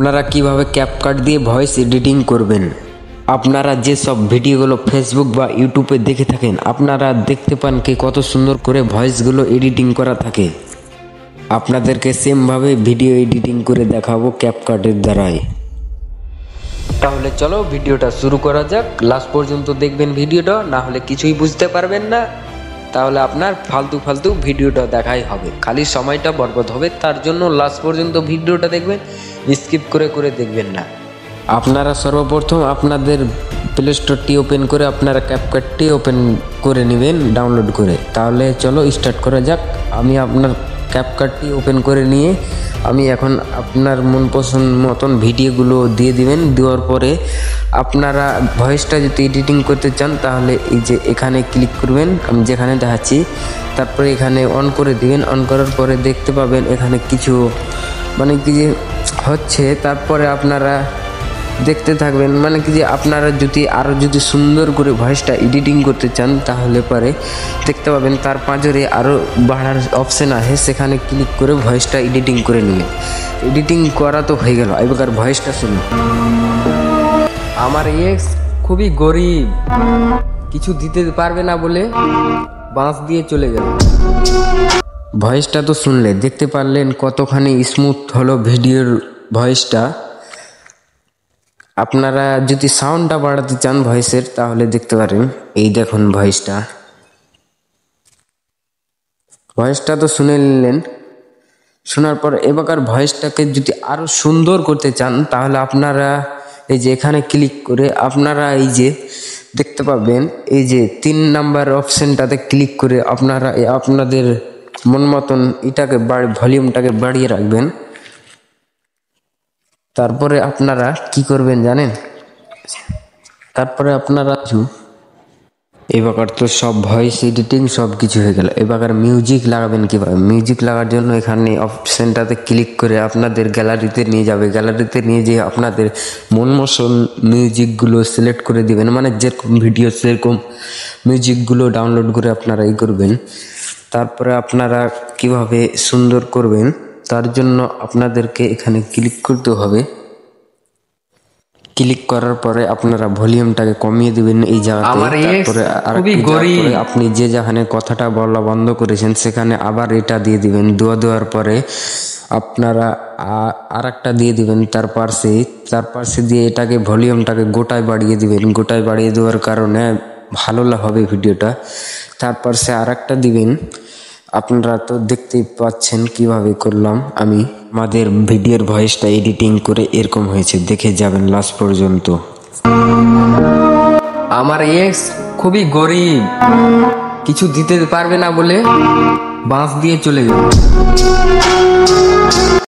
আপনারা কিভাবে ক্যাপকাট দিয়ে ভয়েস এডিটিং করবেন। আপনারা যে সব ভিডিওগুলো ফেসবুক বা ইউটিউবে দেখে থাকেন, আপনারা দেখতে পান কি কত সুন্দর করে ভয়েসগুলো এডিটিং করা থাকে। আপনাদেরকে সেমভাবে ভিডিও এডিটিং করে দেখাবো ক্যাপকাটের দ্বারাই। তাহলে চলো ভিডিওটা শুরু করা যাক। লাস্ট পর্যন্ত দেখবেন ভিডিওটা, না হলে কিছুই বুঝতে পারবেন না। তাহলে আপনার ফালতু ভিডিওটা দেখাই হবে, খালি সময়টা বরবাদ হবে। তার জন্য লাস্ট পর্যন্ত ভিডিওটা দেখবেন, স্কিপ করে দেখবেন না। আপনারা সর্বপ্রথম আপনাদের প্লে স্টোরটি ওপেন করে আপনারা ক্যাপকাটটি ওপেন করে নেবেন ডাউনলোড করে। তাহলে চলো স্টার্ট করা যাক। আমি আপনার ক্যাপকাটটি ওপেন করে নিয়ে আমি এখন আপনার মন পছন্দ মতন ভিডিওগুলো দিয়ে দিবেন। দেওয়ার পরে আপনারা ভয়েসটা যদি এডিটিং করতে চান তাহলে এই যে এখানে ক্লিক করবেন, আমি যেখানে দেখাচ্ছি। তারপরে এখানে অন করে দিবেন। অন করার পরে দেখতে পাবেন এখানে কিছু কি যে হচ্ছে। তারপরে আপনারা দেখতে থাকবেন, কি যে আপনারা যদি আরও সুন্দর করে ভয়েসটা এডিটিং করতে চান তাহলে পরে দেখতে পাবেন তার পাঁজরে আরও বাড়ার অপশান আছে, সেখানে ক্লিক করে ভয়েসটা এডিটিং করে নেবেন। এডিটিং করা তো হয়ে গেল, এবার ভয়েসটা শুনুন। আমার এক্স খুবই গরিব, কিছু দিতে পারবে না বলে বাঁশ দিয়ে চলে গেল। ভয়েসটা তো শুনলে, দেখতে পারলেন কতখানি স্মুথ হলো ভিডিওর ভয়েসটা। আপনারা যদি সাউন্ডটা বাড়াতে চান ভয়েসের তাহলে দেখতে পারেন, এই দেখুন ভয়েসটা তো শুনে নিলেন। শোনার পর এবার ভয়েসটাকে যদি আরও সুন্দর করতে চান তাহলে আপনারা এই যে এখানে ক্লিক করে আপনারা এই যে দেখতে পাবেন এই যে 3 নাম্বার অপশানটাতে ক্লিক করে আপনারা আপনাদের মন মতন এটাকে ভলিউমটাকে বাড়িয়ে রাখবেন। তারপরে আপনারা কি করবেন জানেন? তারপরে আপনারা এবার তো সব ভয়েস এডিটিং সব কিছু হয়ে গেল। এবার মিউজিক লাগাবেন কীভাবে? মিউজিক লাগার জন্য এখানে অপশানটাতে ক্লিক করে আপনাদের গ্যালারিতে নিয়ে যাবে। গ্যালারিতে নিয়ে যেয়ে আপনাদের মন মতন মিউজিকগুলো সিলেক্ট করে দিবেন, যেরকম ভিডিও সেরকম মিউজিকগুলো ডাউনলোড করে আপনারা করবেন। তারপরে আপনারা কিভাবে সুন্দর করবেন তার জন্য আপনাদেরকে এখানে ক্লিক করতে হবে। ক্লিক করার পরে আপনারা ভলিউমটাকে কমিয়ে দিবেন এই জায়গাতে। তারপরে আপনি যে যেখানে কথাটা বলা বন্ধ করেছেন সেখানে আবার এটা দিয়ে দিবেন। দেওয়ার পরে আপনারা আর একটা দিয়ে দিবেন তার পাশে দিয়ে এটাকে ভলিউমটাকে গোটায় বাড়িয়ে দিবেন। গোটায় বাড়িয়ে দেওয়ার কারণে ভালো হবে ভিডিওটা। তারপর সে আর একটা দিবেন। আপনারা তো দেখতেই পাচ্ছেন কিভাবে করলাম আমি। আমাদের ভিডিওর ভয়েসটা এডিটিং করে এরকম হয়েছে, দেখে যাবেন লাস্ট পর্যন্ত। আমার এক্স খুবই গরিব, কিছু দিতে পারবে না বলে বাঁশ দিয়ে চলে গেল।